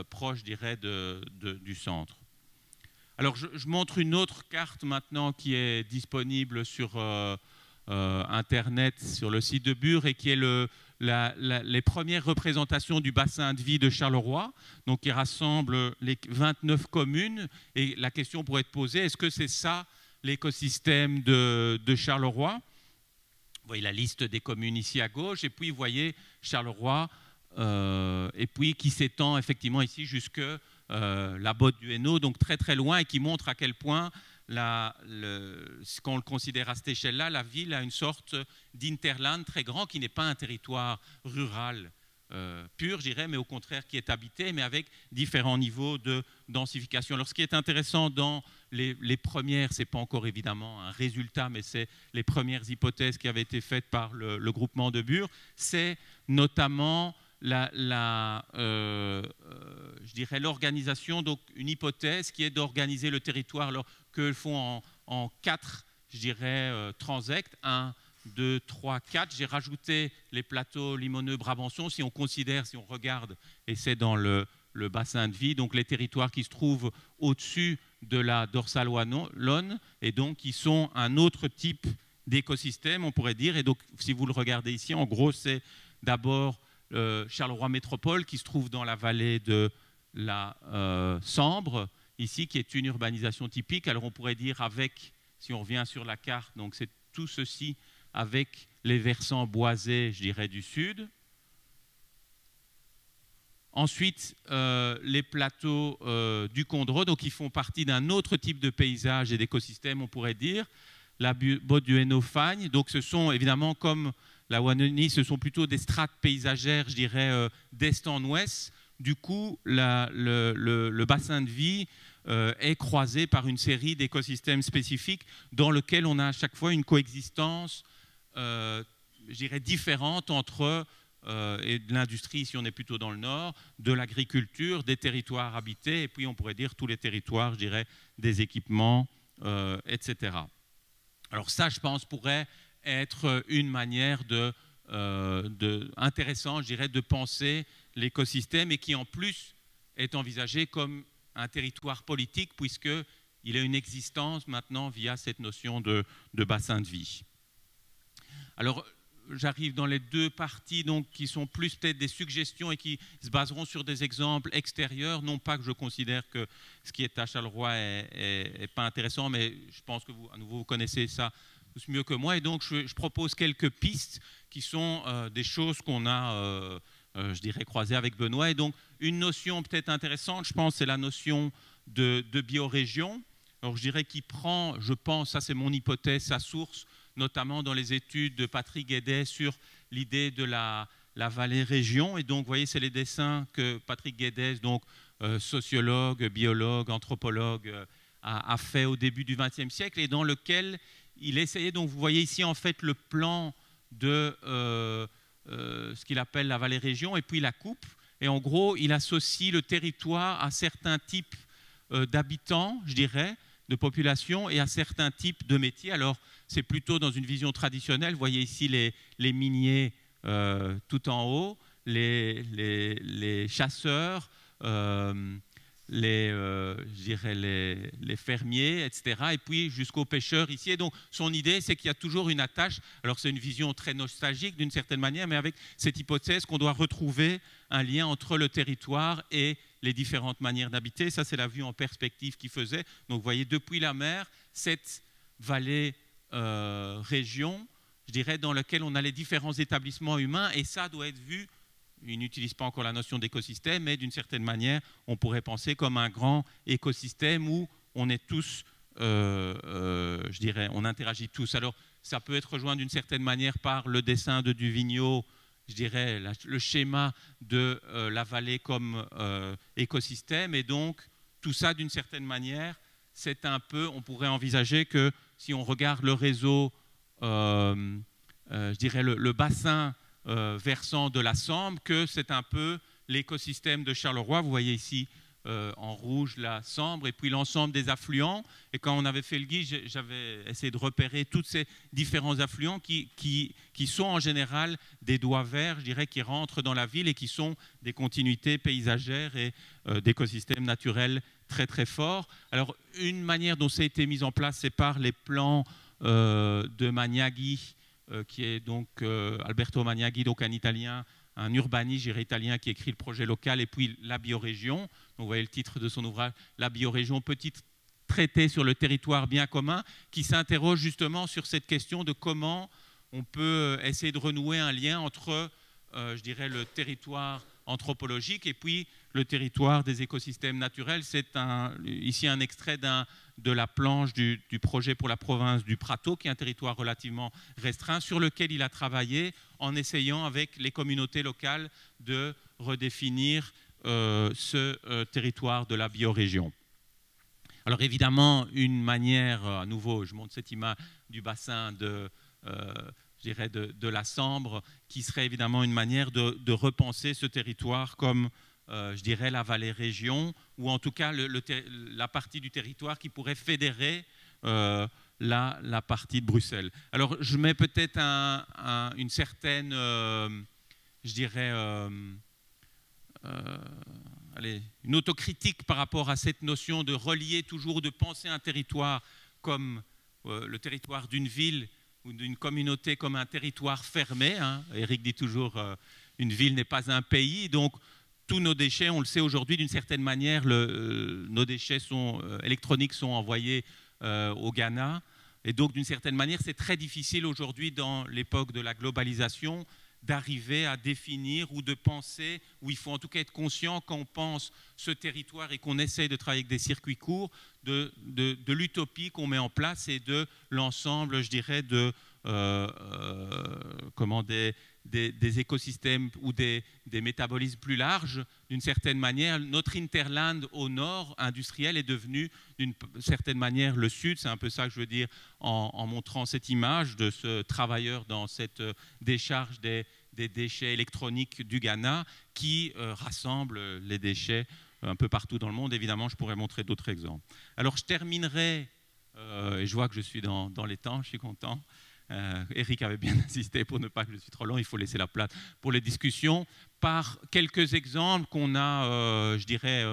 proches, je dirais, du centre. Alors, je montre une autre carte maintenant qui est disponible sur Internet, sur le site de Bure, et qui est les premières représentations du bassin de vie de Charleroi, donc qui rassemble les 29 communes. Et la question pourrait être posée, est-ce que c'est ça l'écosystème de Charleroi? Vous voyez la liste des communes ici à gauche, et puis vous voyez Charleroi, et puis qui s'étend effectivement ici jusque la Botte du Hainaut, donc très très loin, et qui montre à quel point, quand on le considère à cette échelle-là, la ville a une sorte d'interland très grand qui n'est pas un territoire rural pur, je dirais, mais au contraire qui est habité, mais avec différents niveaux de densification. Alors ce qui est intéressant dans les premières, ce n'est pas encore évidemment un résultat, mais c'est les premières hypothèses qui avaient été faites par le groupement de Bure, c'est notamment je je dirais, l'organisation, donc une hypothèse qui est d'organiser le territoire, alors qu'ils font en 4, je dirais, transects, 1, 2, 3, 4. J'ai rajouté les plateaux Limoneux, Brabançon, si on considère, si on regarde, et c'est dans le bassin de vie, donc les territoires qui se trouvent au-dessus de la dorsale wallonne, et donc qui sont un autre type d'écosystème, on pourrait dire. Et donc, si vous le regardez ici, en gros, c'est d'abord Charleroi Métropole, qui se trouve dans la vallée de la Sambre, ici, qui est une urbanisation typique. Alors, on pourrait dire avec, si on revient sur la carte, donc c'est tout ceci avec les versants boisés, je dirais, du sud. Ensuite, les plateaux du Condro, donc qui font partie d'un autre type de paysage et d'écosystème, on pourrait dire. La botte du Hainaut-Fagne, donc ce sont évidemment comme la Wannonie, ce sont plutôt des strates paysagères, je dirais, d'est en ouest. Du coup, le bassin de vie est croisé par une série d'écosystèmes spécifiques dans lesquels on a à chaque fois une coexistence, je dirais, différente entre et de l'industrie, si on est plutôt dans le nord, de l'agriculture, des territoires habités, et puis on pourrait dire tous les territoires, je dirais, des équipements, etc. Alors ça, je pense, pourrait être une manière intéressante, je dirais, de penser l'écosystème et qui, en plus, est envisagé comme un territoire politique puisqu'il a une existence maintenant via cette notion de bassin de vie. Alors, j'arrive dans les deux parties donc, qui sont plus peut-être des suggestions et qui se baseront sur des exemples extérieurs. Non pas que je considère que ce qui est à Charleroi est pas intéressant, mais je pense que vous, à nouveau, vous connaissez ça tous mieux que moi. Et donc, je propose quelques pistes qui sont des choses qu'on a, je dirais, croisées avec Benoît. Et donc, une notion peut-être intéressante, je pense, c'est la notion de biorégion. Alors, je dirais qu'il prend, je pense, ça c'est mon hypothèse, sa source, notamment dans les études de Patrick Guédet sur l'idée de la vallée-région. Et donc, vous voyez, c'est les dessins que Patrick Guédet, donc sociologue, biologue, anthropologue, a fait au début du XXe siècle et dans lequel il essayait, donc vous voyez ici en fait le plan de ce qu'il appelle la vallée-région et puis la coupe. Et en gros, il associe le territoire à certains types d'habitants, je dirais, de population et à certains types de métiers. Alors, c'est plutôt dans une vision traditionnelle. Vous voyez ici les miniers tout en haut, les chasseurs, je dirais les fermiers, etc. Et puis jusqu'aux pêcheurs ici. Et donc, son idée, c'est qu'il y a toujours une attache. Alors, c'est une vision très nostalgique d'une certaine manière, mais avec cette hypothèse qu'on doit retrouver un lien entre le territoire et les différentes manières d'habiter. Ça, c'est la vue en perspective qu'il faisait. Donc, vous voyez, depuis la mer, cette vallée région, je dirais, dans laquelle on a les différents établissements humains, et ça doit être vu, il n'utilise pas encore la notion d'écosystème, mais d'une certaine manière, on pourrait penser comme un grand écosystème où on est tous, je dirais, on interagit tous. Alors, ça peut être rejoint d'une certaine manière par le dessin de Duvigneau, je dirais, le schéma de la vallée comme écosystème, et donc, tout ça, d'une certaine manière, c'est un peu, on pourrait envisager que si on regarde le réseau, je dirais le bassin versant de la Sambre, que c'est un peu l'écosystème de Charleroi. Vous voyez ici en rouge la Sambre et puis l'ensemble des affluents. Et quand on avait fait le guide, j'avais essayé de repérer tous ces différents affluents qui sont en général des doigts verts, je dirais, qui rentrent dans la ville et qui sont des continuités paysagères et d'écosystèmes naturels très très forts. Alors, une manière dont ça a été mis en place, c'est par les plans de Magnaghi, qui est donc Alberto Magnaghi, donc un Italien, un urbaniste italien qui écrit le projet local, et puis la biorégion. Donc, vous voyez le titre de son ouvrage, La biorégion, petit traité sur le territoire bien commun, qui s'interroge justement sur cette question de comment on peut essayer de renouer un lien entre, je dirais, le territoire anthropologique et puis le territoire des écosystèmes naturels. C'est ici un extrait de la planche du projet pour la province du Prato, qui est un territoire relativement restreint, sur lequel il a travaillé en essayant avec les communautés locales de redéfinir ce territoire de la biorégion. Alors évidemment, une manière, à nouveau, je montre cette image du bassin je dirais de la Sambre, qui serait évidemment une manière de repenser ce territoire comme je dirais, la vallée région, ou en tout cas la partie du territoire qui pourrait fédérer la partie de Bruxelles. Alors, je mets peut-être une certaine, je dirais, allez, une autocritique par rapport à cette notion de relier toujours, de penser un territoire comme le territoire d'une ville ou d'une communauté comme un territoire fermé. Hein. Eric dit toujours une ville n'est pas un pays. Donc, tous nos déchets, on le sait aujourd'hui, d'une certaine manière, nos déchets électroniques sont envoyés au Ghana. Et donc, d'une certaine manière, c'est très difficile aujourd'hui, dans l'époque de la globalisation, d'arriver à définir ou de penser, ou il faut en tout cas être conscient quand on pense ce territoire et qu'on essaie de travailler avec des circuits courts, de l'utopie qu'on met en place et de l'ensemble, je dirais, des écosystèmes ou des métabolismes plus larges. D'une certaine manière, notre hinterland au nord industriel est devenu d'une certaine manière le sud. C'est un peu ça que je veux dire en montrant cette image de ce travailleur dans cette décharge des déchets électroniques du Ghana qui rassemble les déchets un peu partout dans le monde. Évidemment, je pourrais montrer d'autres exemples. Alors, je terminerai, et je vois que je suis dans les temps, je suis content. Eric avait bien insisté pour ne pas que je suis trop long, il faut laisser la place pour les discussions, par quelques exemples qu'on a, je dirais,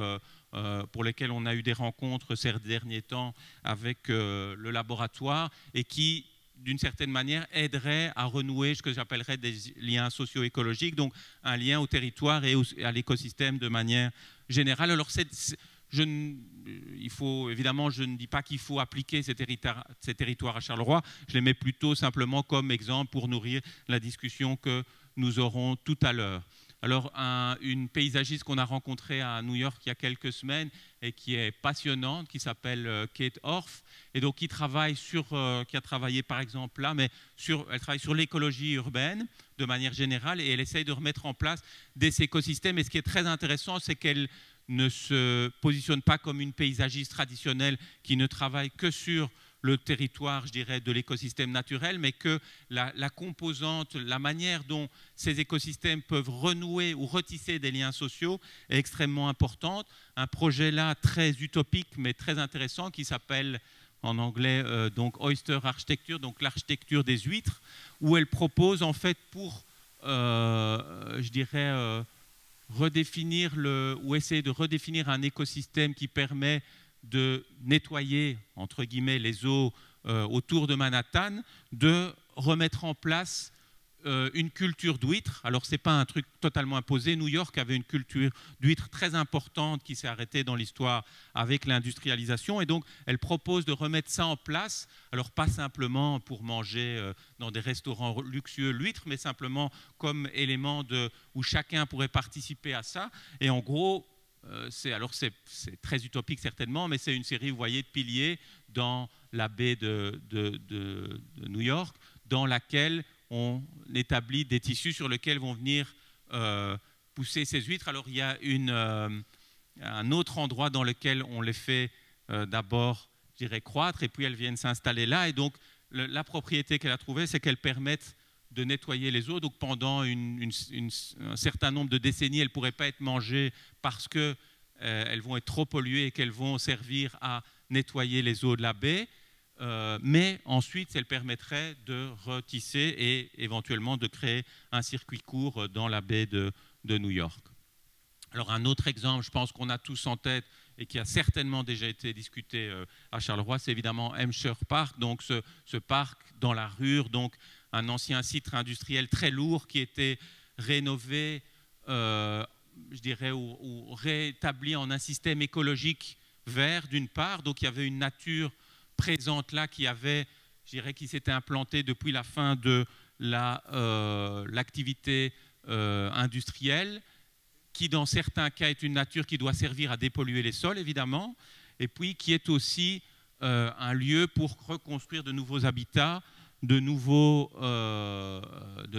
pour lesquels on a eu des rencontres ces derniers temps avec le laboratoire et qui, d'une certaine manière, aideraient à renouer ce que j'appellerais des liens socio-écologiques, donc un lien au territoire et à l'écosystème de manière générale. Alors, évidemment, je ne dis pas qu'il faut appliquer ces territoires à Charleroi, je les mets plutôt simplement comme exemple pour nourrir la discussion que nous aurons tout à l'heure. Alors, une paysagiste qu'on a rencontrée à New York il y a quelques semaines et qui est passionnante, qui s'appelle Kate Orff, et donc qui a travaillé par exemple là, mais elle travaille sur l'écologie urbaine de manière générale et elle essaye de remettre en place des écosystèmes. Et ce qui est très intéressant, c'est qu'elle ne se positionne pas comme une paysagiste traditionnelle qui ne travaille que sur le territoire, je dirais, de l'écosystème naturel, mais que la composante, la manière dont ces écosystèmes peuvent renouer ou retisser des liens sociaux est extrêmement importante. Un projet là très utopique, mais très intéressant, qui s'appelle en anglais donc Oyster Architecture, donc l'architecture des huîtres, où elle propose en fait pour, je dirais, redéfinir ou essayer de redéfinir un écosystème qui permet de nettoyer, entre guillemets, les eaux autour de Manhattan, de remettre en place une culture d'huîtres. Alors, ce n'est pas un truc totalement imposé. New York avait une culture d'huîtres très importante qui s'est arrêtée dans l'histoire avec l'industrialisation. Et donc, elle propose de remettre ça en place. Alors, pas simplement pour manger dans des restaurants luxueux l'huître, mais simplement comme élément où chacun pourrait participer à ça. Et en gros, c'est très utopique certainement, mais c'est une série, vous voyez, de piliers dans la baie de New York, dans laquelle on établit des tissus sur lesquels vont venir pousser ces huîtres. Alors il y a un autre endroit dans lequel on les fait d'abord, je dirais, croître, et puis elles viennent s'installer là. Et donc la propriété qu'elle a trouvée, c'est qu'elles permettent de nettoyer les eaux. Donc pendant un certain nombre de décennies, elles ne pourraient pas être mangées parce qu'elles vont être trop polluées et qu'elles vont servir à nettoyer les eaux de la baie. Mais ensuite, elles permettraient de retisser et éventuellement de créer un circuit court dans la baie de New York. Alors un autre exemple, je pense qu'on a tous en tête et qui a certainement déjà été discuté à Charleroi, c'est évidemment Hampshire Park, donc ce parc dans la Ruhr, donc un ancien site industriel très lourd qui était rénové, je dirais, ou rétabli en un système écologique vert d'une part. Donc il y avait une nature présente là qui s'était implantée depuis la fin de l'activité industrielle, qui dans certains cas est une nature qui doit servir à dépolluer les sols évidemment, et puis qui est aussi un lieu pour reconstruire de nouveaux habitats, de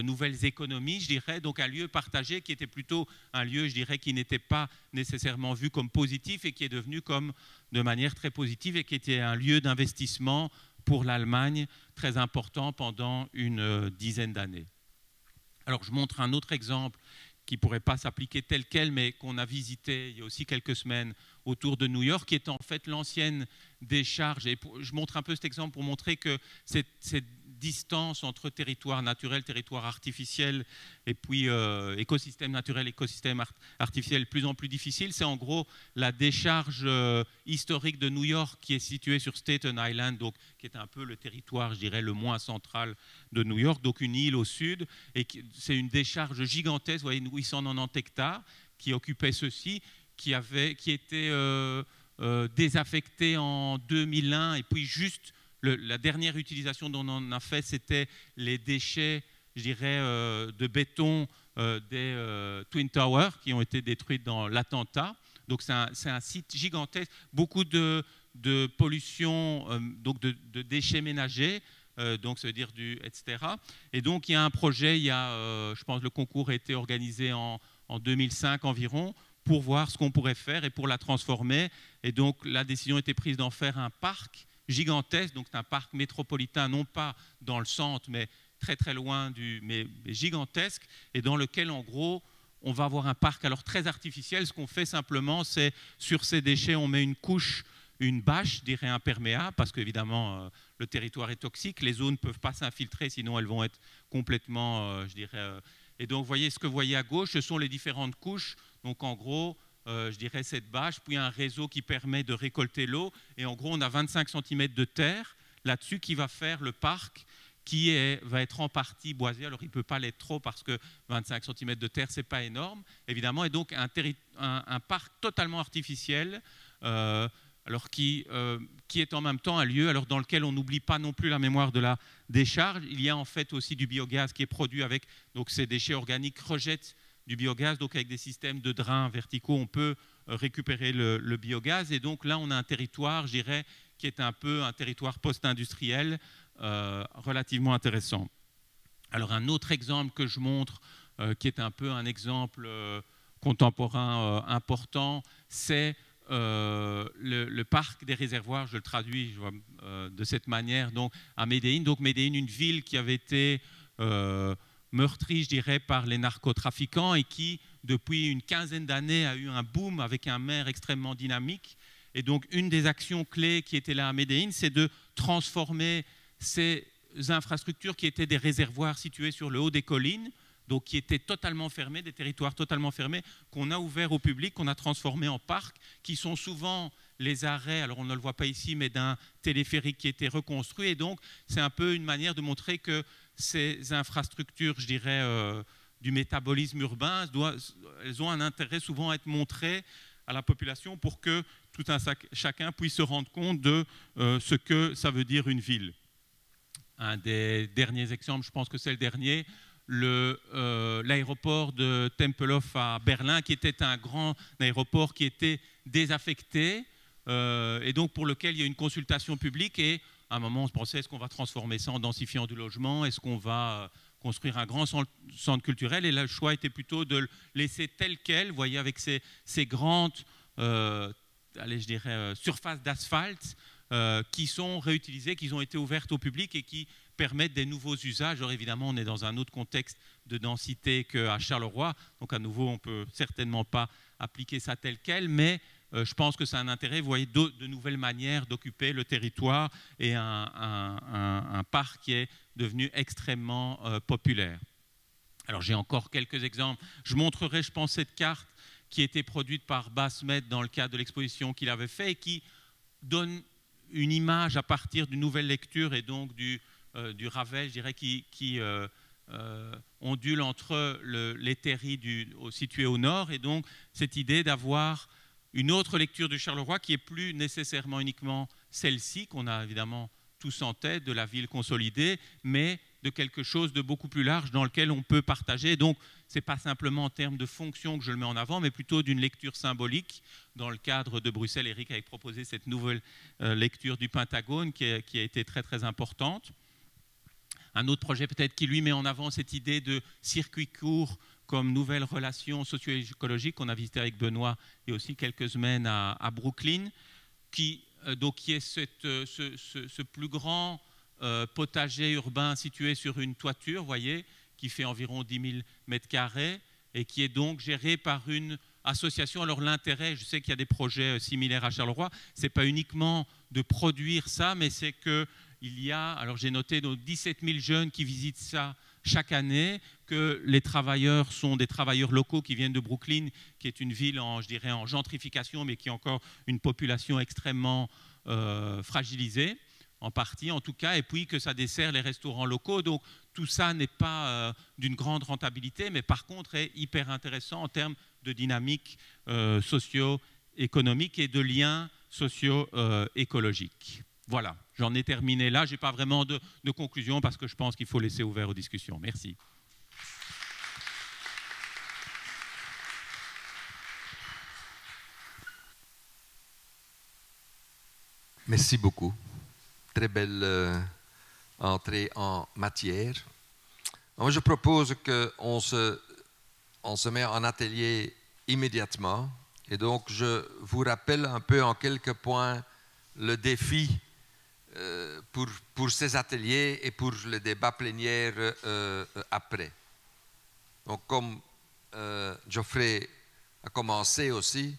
nouvelles économies, je dirais, donc un lieu partagé qui était plutôt un lieu, je dirais, qui n'était pas nécessairement vu comme positif et qui est devenu comme de manière très positive et qui était un lieu d'investissement pour l'Allemagne très important pendant une dizaine d'années. Alors je montre un autre exemple qui ne pourrait pas s'appliquer tel quel, mais qu'on a visité il y a aussi quelques semaines autour de New York, qui est en fait l'ancienne décharge. Et je montre un peu cet exemple pour montrer que cette distance entre territoire naturel, territoire artificiel, et puis écosystème naturel, écosystème artificiel, de plus en plus difficile. C'est en gros la décharge historique de New York qui est située sur Staten Island, donc, qui est un peu le territoire, je dirais, le moins central de New York, donc une île au sud. Et c'est une décharge gigantesque, vous voyez, 890 hectares, qui occupait ceci, qui était désaffecté en 2001, et puis juste la dernière utilisation dont on a fait, c'était les déchets, je dirais, de béton des Twin Towers qui ont été détruits dans l'attentat. Donc c'est un site gigantesque, beaucoup de pollution, donc de déchets ménagers, donc ça veut dire etc. Et donc il y a un projet, je pense que le concours a été organisé en 2005 environ, pour voir ce qu'on pourrait faire et pour la transformer. Et donc la décision a été prise d'en faire un parc gigantesque, donc c'est un parc métropolitain, non pas dans le centre, mais très très loin, mais gigantesque, et dans lequel en gros on va avoir un parc alors très artificiel. Ce qu'on fait simplement, c'est sur ces déchets, on met une couche, une bâche, je dirais imperméable, parce qu'évidemment le territoire est toxique, les eaux ne peuvent pas s'infiltrer, sinon elles vont être complètement, je dirais... Et donc, vous voyez, ce que vous voyez à gauche, ce sont les différentes couches. Donc, en gros, je dirais cette bâche, puis un réseau qui permet de récolter l'eau. Et en gros, on a 25 cm de terre là-dessus qui va faire le parc qui va être en partie boisé. Alors, il ne peut pas l'être trop parce que 25 cm de terre, ce n'est pas énorme, évidemment. Et donc, un parc totalement artificiel, alors qui est en même temps un lieu alors dans lequel on n'oublie pas non plus la mémoire de la décharge. Il y a en fait aussi du biogaz qui est produit avec, donc ces déchets organiques rejettent du biogaz, donc avec des systèmes de drains verticaux, on peut récupérer le biogaz. Et donc là, on a un territoire, je dirais, qui est un peu un territoire post-industriel relativement intéressant. Alors un autre exemple que je montre, qui est un peu un exemple contemporain important, c'est le parc des réservoirs, je le traduis de cette manière, donc à Medellín. Donc Medellín, une ville qui avait été meurtrie, je dirais, par les narcotrafiquants et qui, depuis une quinzaine d'années, a eu un boom avec un maire extrêmement dynamique. Et donc une des actions clés qui était là à Medellín, c'est de transformer ces infrastructures qui étaient des réservoirs situés sur le haut des collines, donc qui étaient totalement fermés, des territoires totalement fermés, qu'on a ouverts au public, qu'on a transformés en parcs, qui sont souvent les arrêts, alors on ne le voit pas ici, mais d'un téléphérique qui a été reconstruit. Et donc, c'est un peu une manière de montrer que ces infrastructures, je dirais, du métabolisme urbain, elles ont un intérêt souvent à être montrées à la population pour que tout un chacun puisse se rendre compte de ce que ça veut dire une ville. Un des derniers exemples, je pense que c'est le dernier, l'aéroport de Tempelhof à Berlin, qui était un grand aéroport qui était désaffecté et donc pour lequel il y a une consultation publique. Et à un moment, on se pensait, est-ce qu'on va transformer ça en densifiant du logement? Est-ce qu'on va construire un grand centre culturel? Et là, le choix était plutôt de le laisser tel quel, vous voyez, avec ces grandes allez, je dirais, surfaces d'asphalte qui sont réutilisées, qui ont été ouvertes au public et qui permettent des nouveaux usages. Alors évidemment, on est dans un autre contexte de densité qu'à Charleroi, donc à nouveau, on ne peut certainement pas appliquer ça tel quel, mais je pense que c'est un intérêt, vous voyez, de nouvelles manières d'occuper le territoire et un parc qui est devenu extrêmement populaire. Alors j'ai encore quelques exemples. Je montrerai, je pense, cette carte qui a été produite par Basmet dans le cadre de l'exposition qu'il avait fait et qui donne une image à partir d'une nouvelle lecture et donc du Ravel, je dirais, qui ondule entre les terris situés au nord, et donc cette idée d'avoir une autre lecture du Charleroi qui est plus nécessairement uniquement celle-ci, qu'on a évidemment tous en tête, de la ville consolidée, mais de quelque chose de beaucoup plus large dans lequel on peut partager. Donc, ce n'est pas simplement en termes de fonction que je le mets en avant, mais plutôt d'une lecture symbolique. Dans le cadre de Bruxelles, Eric avait proposé cette nouvelle lecture du Pentagone qui a été très, très importante. Un autre projet peut-être qui lui met en avant cette idée de circuit court comme nouvelle relation socio-écologique qu'on a visité avec Benoît il y a aussi quelques semaines à Brooklyn, qui est ce plus grand potager urbain situé sur une toiture, vous voyez, qui fait environ 10 000 mètres carrés. et qui est donc géré par une association. Alors l'intérêt, je sais qu'il y a des projets similaires à Charleroi, ce n'est pas uniquement de produire ça, mais c'est qu'il y a, alors j'ai noté donc 17 000 jeunes qui visitent ça chaque année, que les travailleurs sont des travailleurs locaux qui viennent de Brooklyn, qui est une ville en, je dirais, en gentrification, mais qui a encore une population extrêmement fragilisée, en partie en tout cas, et puis que ça dessert les restaurants locaux. Donc tout ça n'est pas d'une grande rentabilité, mais par contre est hyper intéressant en termes de dynamique socio-économique et de liens socio-écologiques. Voilà, j'en ai terminé là. Je n'ai pas vraiment de conclusion parce que je pense qu'il faut laisser ouvert aux discussions. Merci. Merci beaucoup. Très belle entrée en matière. Moi, je propose qu'on se met en atelier immédiatement. Et donc, je vous rappelle un peu en quelques points le défi pour ces ateliers et pour le débat plénière après. Donc, comme Geoffrey a commencé aussi,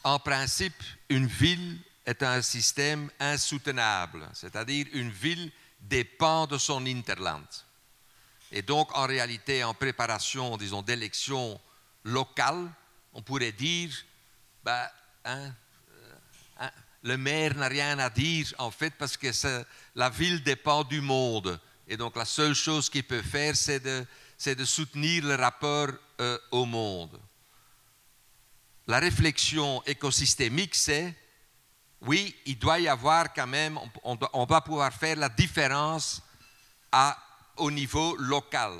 en principe, une ville est un système insoutenable, c'est-à-dire une ville dépend de son hinterland. Et donc, en réalité, en préparation, disons, d'élections locales, on pourrait dire, le maire n'a rien à dire, en fait, parce que la ville dépend du monde. Et donc, la seule chose qu'il peut faire, c'est de soutenir le rapport au monde. La réflexion écosystémique, c'est, oui, il doit y avoir quand même, on doit pouvoir faire la différence au niveau local.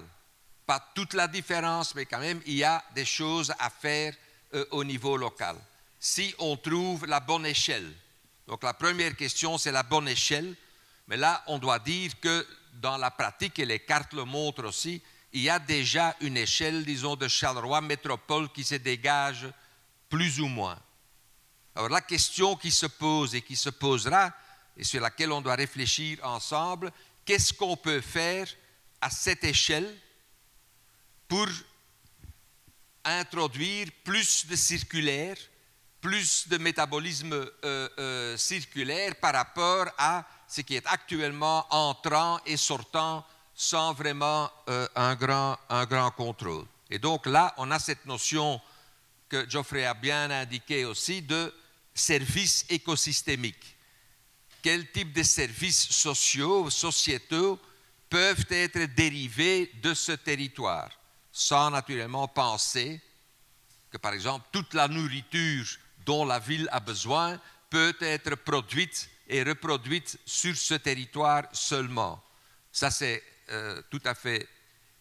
Pas toute la différence, mais quand même, il y a des choses à faire au niveau local. Si on trouve la bonne échelle. Donc la première question, c'est la bonne échelle. Mais là, on doit dire que dans la pratique, et les cartes le montrent aussi, il y a déjà une échelle, disons, de Charleroi métropole qui se dégage plus ou moins. Alors la question qui se pose et qui se posera, et sur laquelle on doit réfléchir ensemble, qu'est-ce qu'on peut faire à cette échelle pour introduire plus de circulaire, plus de métabolisme circulaire par rapport à ce qui est actuellement entrant et sortant sans vraiment un grand contrôle. Et donc là, on a cette notion que Geoffrey a bien indiquée aussi de services écosystémiques. Quel type de services sociaux, sociétaux peuvent être dérivés de ce territoire, sans naturellement penser que, par exemple, toute la nourriture dont la ville a besoin peut être produite et reproduite sur ce territoire seulement. Ça, c'est tout à fait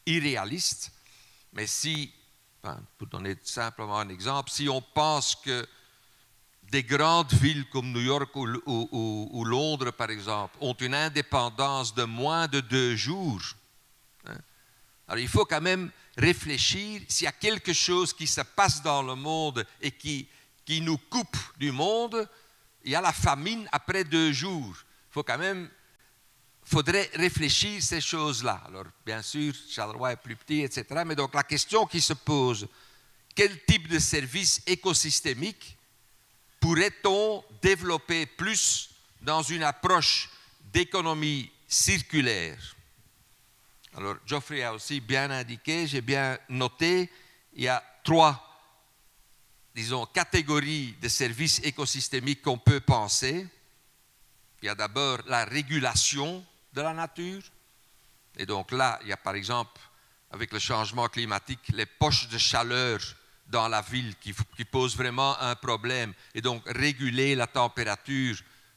irréaliste, mais si, pour donner simplement un exemple, si on pense que des grandes villes comme New York ou Londres, par exemple, ont une indépendance de moins de 2 jours, alors il faut quand même réfléchir s'il y a quelque chose qui se passe dans le monde et qui nous coupe du monde, il y a la famine après 2 jours. Faudrait réfléchir ces choses-là. Alors, bien sûr, Charleroi est plus petit, etc. Mais donc, la question qui se pose, quel type de service écosystémique pourrait-on développer plus dans une approche d'économie circulaire? Alors, Geoffrey a aussi bien indiqué, j'ai bien noté, il y a 3, disons, catégories de services écosystémiques qu'on peut penser. Il y a d'abord la régulation de la nature. Et donc là, il y a par exemple, avec le changement climatique, les poches de chaleur dans la ville qui posent vraiment un problème. Et donc, réguler la température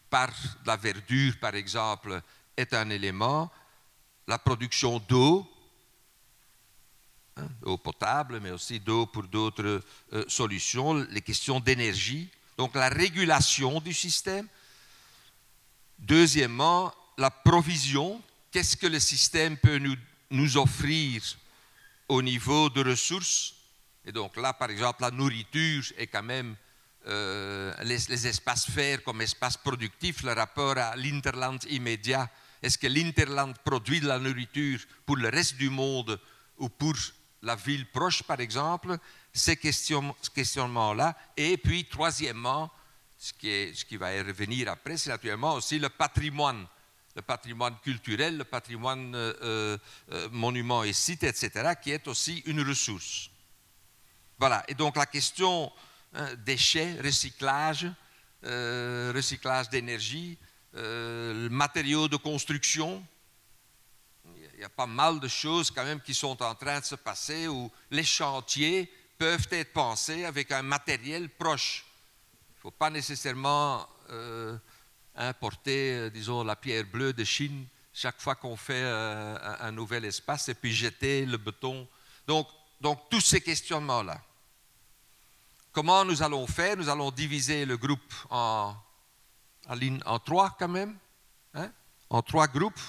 par de la verdure, par exemple, est un élément. La production d'eau, eau potable, mais aussi d'eau pour d'autres solutions, les questions d'énergie. Donc, la régulation du système. Deuxièmement, la provision. Qu'est-ce que le système peut nous offrir au niveau de ressources? Et donc là, par exemple, la nourriture est quand même les espaces verts comme espace productif, le rapport à l'interland immédiat. Est-ce que l'interland produit de la nourriture pour le reste du monde ou pour la ville proche, par exemple, ce questionnement-là. Et puis, troisièmement, ce qui va y revenir après, c'est naturellement aussi le patrimoine culturel, le patrimoine monuments et sites, etc., qui est aussi une ressource. Voilà, et donc la question déchets, recyclage d'énergie, matériaux de construction. Il y a pas mal de choses quand même qui sont en train de se passer où les chantiers peuvent être pensés avec un matériel proche. Il ne faut pas nécessairement importer, disons, la pierre bleue de Chine chaque fois qu'on fait un nouvel espace et puis jeter le béton. Donc tous ces questionnements-là. Comment nous allons faire? Nous allons diviser le groupe en trois quand même, hein? En 3 groupes.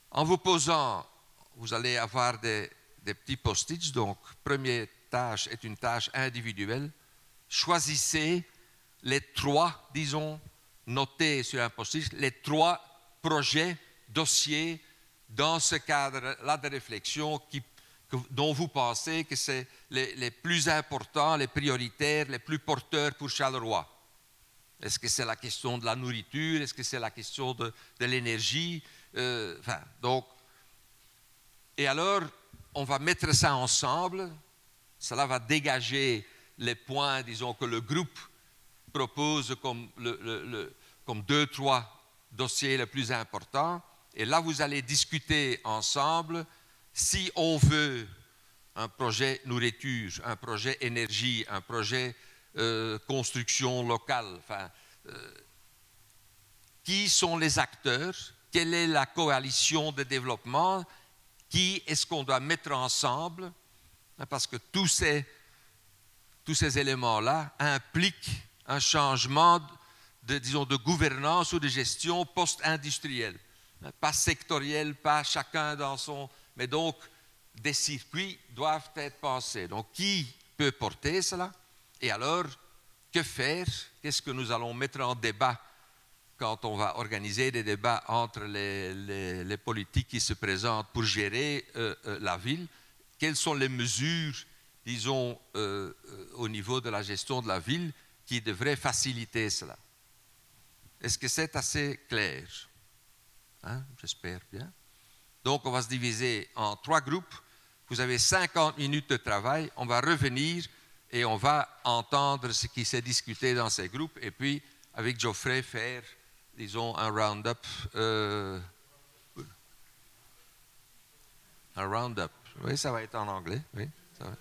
En vous posant, vous allez avoir des petits post-its. Donc, première tâche est une tâche individuelle. Choisissez les 3, disons, notez sur un post-it, les 3 projets, dossiers dans ce cadre-là de réflexion dont vous pensez que c'est les plus importants, les prioritaires, les plus porteurs pour Charleroi. Est-ce que c'est la question de la nourriture? Est-ce que c'est la question de l'énergie? Et alors, on va mettre ça ensemble. Cela va dégager les points, disons, que le groupe propose comme 2-3 dossiers les plus importants. Et là, vous allez discuter ensemble si on veut un projet nourriture, un projet énergie, un projet construction locale. Qui sont les acteurs? Quelle est la coalition de développement? Qui est-ce qu'on doit mettre ensemble? Parce que tous ces éléments-là impliquent un changement de gouvernance ou de gestion post-industrielle. Pas sectoriel, pas chacun dans son... Mais donc, des circuits doivent être pensés. Donc, qui peut porter cela? Et alors, que faire? Qu'est-ce que nous allons mettre en débat quand on va organiser des débats entre les politiques qui se présentent pour gérer la ville? Quelles sont les mesures, disons, au niveau de la gestion de la ville qui devraient faciliter cela? Est-ce que c'est assez clair? Hein? J'espère bien. Donc, on va se diviser en 3 groupes. Vous avez 50 minutes de travail. On va revenir et on va entendre ce qui s'est discuté dans ces groupes. Et puis, avec Geoffrey, faire, disons, un round-up. Un round-up. Oui, ça va être en anglais. Oui, ça va.